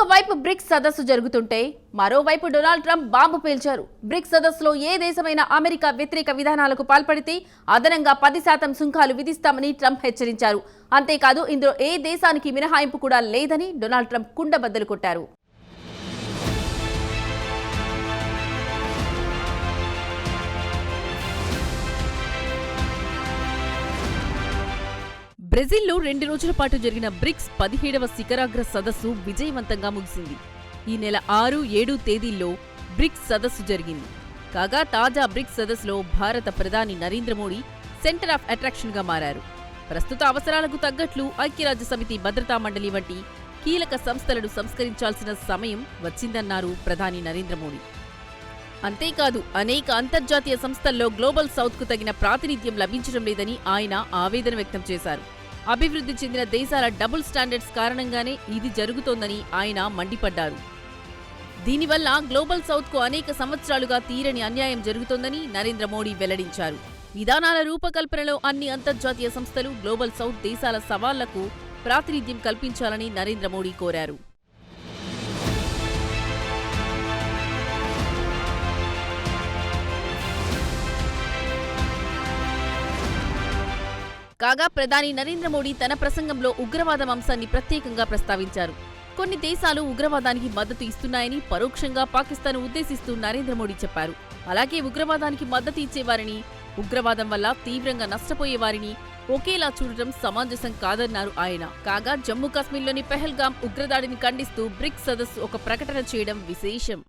ఒకవైపు బ్రిక్స్ సదస్సు జరుగుతుంటే మరోవైపు డొనాల్డ్ ట్రంప్ బాంబు పేల్చారు. బ్రిక్స్ సదస్సులో ఏ దేశమైనా అమెరికా వ్యతిరేక విధానాలకు పాల్పడితే అదనంగా 10% సుంకాలు విధిస్తామని ట్రంప్ హెచ్చరించారు. అంతేకాదు ఇందులో ఏ దేశానికి మినహాయింపు కూడా లేదని డొనాల్డ్ ట్రంప్ కుండబద్దలు కొట్టారు. బ్రెజిల్లో 2 రోజుల పాటు జరిగిన బ్రిక్స్ 17వ శిఖరాగ్ర సదస్సు విజయవంతంగా ముగిసింది. ఈ నెల 6, 7 తేదీల్లో బ్రిక్స్ సదస్సు జరిగింది. కాగా తాజా బ్రిక్స్ సదస్సులో భారత ప్రధాని నరేంద్ర మోడీ సెంటర్ ఆఫ్ అట్రాక్షన్గా మారారు. ప్రస్తుత అవసరాలకు తగ్గట్లు ఐక్యరాజ్యసమితి భద్రతా మండలి వంటి కీలక సంస్థలను సంస్కరించాల్సిన సమయం వచ్చిందన్నారు ప్రధాని నరేంద్ర మోడీ. అంతేకాదు అనేక అంతర్జాతీయ సంస్థల్లో గ్లోబల్ సౌత్కు తగిన ప్రాతినిధ్యం లభించడం లేదని ఆయన ఆవేదన వ్యక్తం చేశారు. అభివృద్ధి చెందిన దేశాల డబుల్ స్టాండర్డ్స్ కారణంగానే ఇది జరుగుతోందని ఆయన మండిపడ్డారు. దీనివల్ల గ్లోబల్ సౌత్కు అనేక సంవత్సరాలుగా తీరని అన్యాయం జరుగుతోందని నరేంద్ర మోడీ వెల్లడించారు. విధానాల రూపకల్పనలో అన్ని అంతర్జాతీయ సంస్థలు గ్లోబల్ సౌత్ దేశాల సవాళ్లకు ప్రాతినిధ్యం కల్పించాలని నరేంద్ర మోడీ కోరారు. కాగా ప్రధాని నరేంద్ర మోడీ తన ప్రసంగంలో ఉగ్రవాదం అంశాన్ని ప్రత్యేకంగా ప్రస్తావించారు. కొన్ని దేశాలు ఉగ్రవాదానికి మద్దతు ఇస్తున్నాయని పరోక్షంగా పాకిస్తాన్ ఉద్దేశిస్తూ నరేంద్ర మోడీ చెప్పారు. అలాగే ఉగ్రవాదానికి మద్దతు ఇచ్చేవారిని, ఉగ్రవాదం వల్ల తీవ్రంగా నష్టపోయేవారిని ఒకేలా చూడటం సమంజసం కాదన్నారు ఆయన. కాగా జమ్మూ కాశ్మీర్లోని పెహల్గాం ఉగ్రదాడిని ఖండిస్తూ బ్రిక్స్ సదస్సు ఒక ప్రకటన చేయడం విశేషం.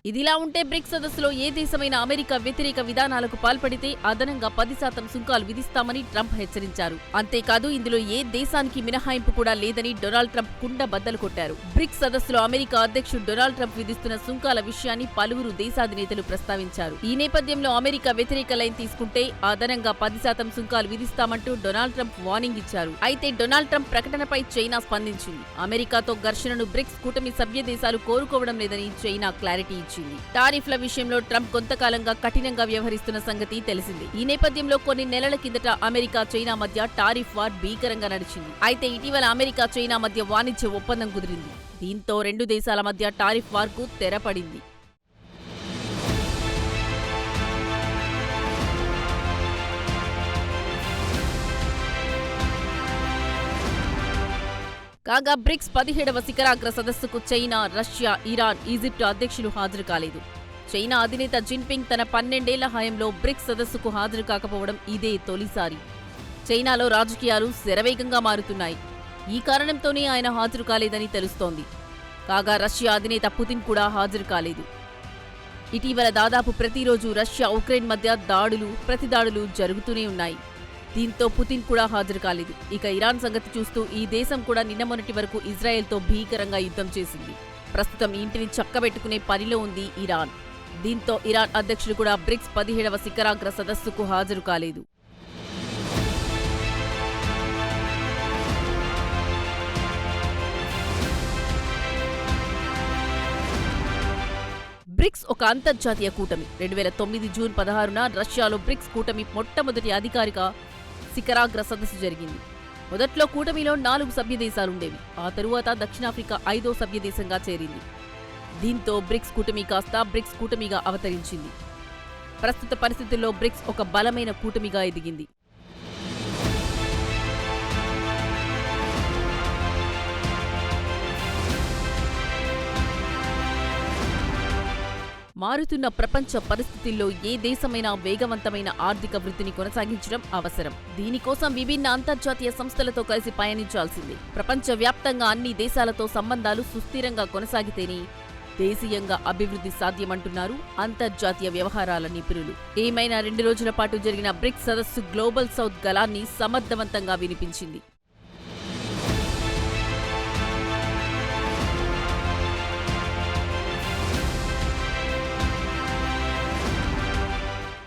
ఇదిలా ఉంటే బ్రిక్స్ సదస్సులో ఏ దేశమైనా అమెరికా వ్యతిరేక విధానాలకు పాల్పడితే అదనంగా 10% సుంకాలు విధిస్తామని ట్రంప్ హెచ్చరించారు. అంతేకాదు ఇందులో ఏ దేశానికి మినహాయింపు కూడా లేదని డొనాల్డ్ ట్రంప్ కుండబద్దలు కొట్టారు. బ్రిక్స్ సదస్సులో అమెరికా అధ్యక్షుడు డొనాల్డ్ ట్రంప్ విధిస్తున్న సుంకాల విషయాన్ని పలువురు దేశాధినేతలు ప్రస్తావించారు. ఈ నేపథ్యంలో అమెరికా వ్యతిరేక లైన్ తీసుకుంటే అదనంగా 10% సుంకాలు విధిస్తామంటూ డొనాల్డ్ ట్రంప్ వార్నింగ్ ఇచ్చారు. అయితే డొనాల్డ్ ట్రంప్ ప్రకటనపై చైనా స్పందించింది. అమెరికాతో ఘర్షణను బ్రిక్స్ కూటమి సభ్య దేశాలు కోరుకోవడం లేదని చైనా క్లారిటీ ఇచ్చింది. టారిఫ్ల విషయంలో ట్రంప్ కొంతకాలంగా కఠినంగా వ్యవహరిస్తున్న సంగతి తెలిసింది. ఈ నేపథ్యంలో కొన్ని నెలల కిందట అమెరికా చైనా మధ్య టారిఫ్ వార్ భీకరంగా నడిచింది. అయితే ఇటీవల అమెరికా చైనా మధ్య వాణిజ్య ఒప్పందం కుదిరింది. దీంతో 2 దేశాల మధ్య టారిఫ్ వార్కు తెరపడింది. కాగా బ్రిక్స్ 17వ శిఖరాగ్ర సదస్సుకు చైనా, రష్యా, ఇరాన్, ఈజిప్టు అధ్యక్షులు హాజరు కాలేదు. చైనా అధినేత జిన్పింగ్ తన 12 ఏళ్ల హయాంలో బ్రిక్స్ సదస్సుకు హాజరు కాకపోవడం ఇదే తొలిసారి. చైనాలో రాజకీయాలు శరవేగంగా మారుతున్నాయి. ఈ కారణంతోనే ఆయన హాజరు కాలేదని తెలుస్తోంది. కాగా రష్యా అధినేత పుతిన్ కూడా హాజరు కాలేదు. ఇటీవల దాదాపు ప్రతిరోజు రష్యా, ఉక్రెయిన్ మధ్య ప్రతిదాడులు జరుగుతూనే ఉన్నాయి. దీంతో పుతిన్ కూడా హాజరు కాలేదు. ఇక ఇరాన్ సంగతి చూస్తూ ఈ దేశం కూడా నిన్న మొన్నటి వరకు ఇజ్రాయెల్తో భీకరంగా యుద్ధం చేసింది. ప్రస్తుతం ఇంటిని చక్కబెట్టుకునే పనిలో ఉంది ఇరాన్. దీంతో ఇరాన్ అధ్యక్షుడు కూడా బ్రిక్స్ 17వ శిఖరాగ్ర సదస్సుకు హాజరు కాలేదు. బ్రిక్స్ ఒక అంతర్జాతీయ కూటమి. 2009 జూన్ 16న రష్యాలో బ్రిక్స్ కూటమి మొట్టమొదటి అధికారిక శిఖరాగ్ర సదస్సు జరిగింది. మొదట్లో కూటమిలో 4 సభ్య దేశాలుండేవి. ఆ తరువాత దక్షిణాఫ్రికా 5వ సభ్య దేశంగా చేరింది. దీంతో బ్రిక్స్ కూటమి కాస్త బ్రిక్స్ కూటమిగా అవతరించింది. ప్రస్తుత పరిస్థితుల్లో బ్రిక్స్ ఒక బలమైన కూటమిగా ఎదిగింది. మారుతున్న ప్రపంచ పరిస్థితుల్లో ఏ దేశమైనా వేగవంతమైన ఆర్థిక వృద్ధిని కొనసాగించడం అవసరం. దీనికోసం విభిన్న అంతర్జాతీయ సంస్థలతో కలిసి పయనించాల్సిందే. ప్రపంచవ్యాప్తంగా అన్ని దేశాలతో సంబంధాలు సుస్థిరంగా కొనసాగితేనే దేశీయంగా అభివృద్ధి సాధ్యమంటున్నారు అంతర్జాతీయ వ్యవహారాల నిపుణులు. ఏమైనా 2 రోజుల పాటు జరిగిన బ్రిక్స్ సదస్సు గ్లోబల్ సౌత్ గళాన్ని సమర్థవంతంగా వినిపించింది.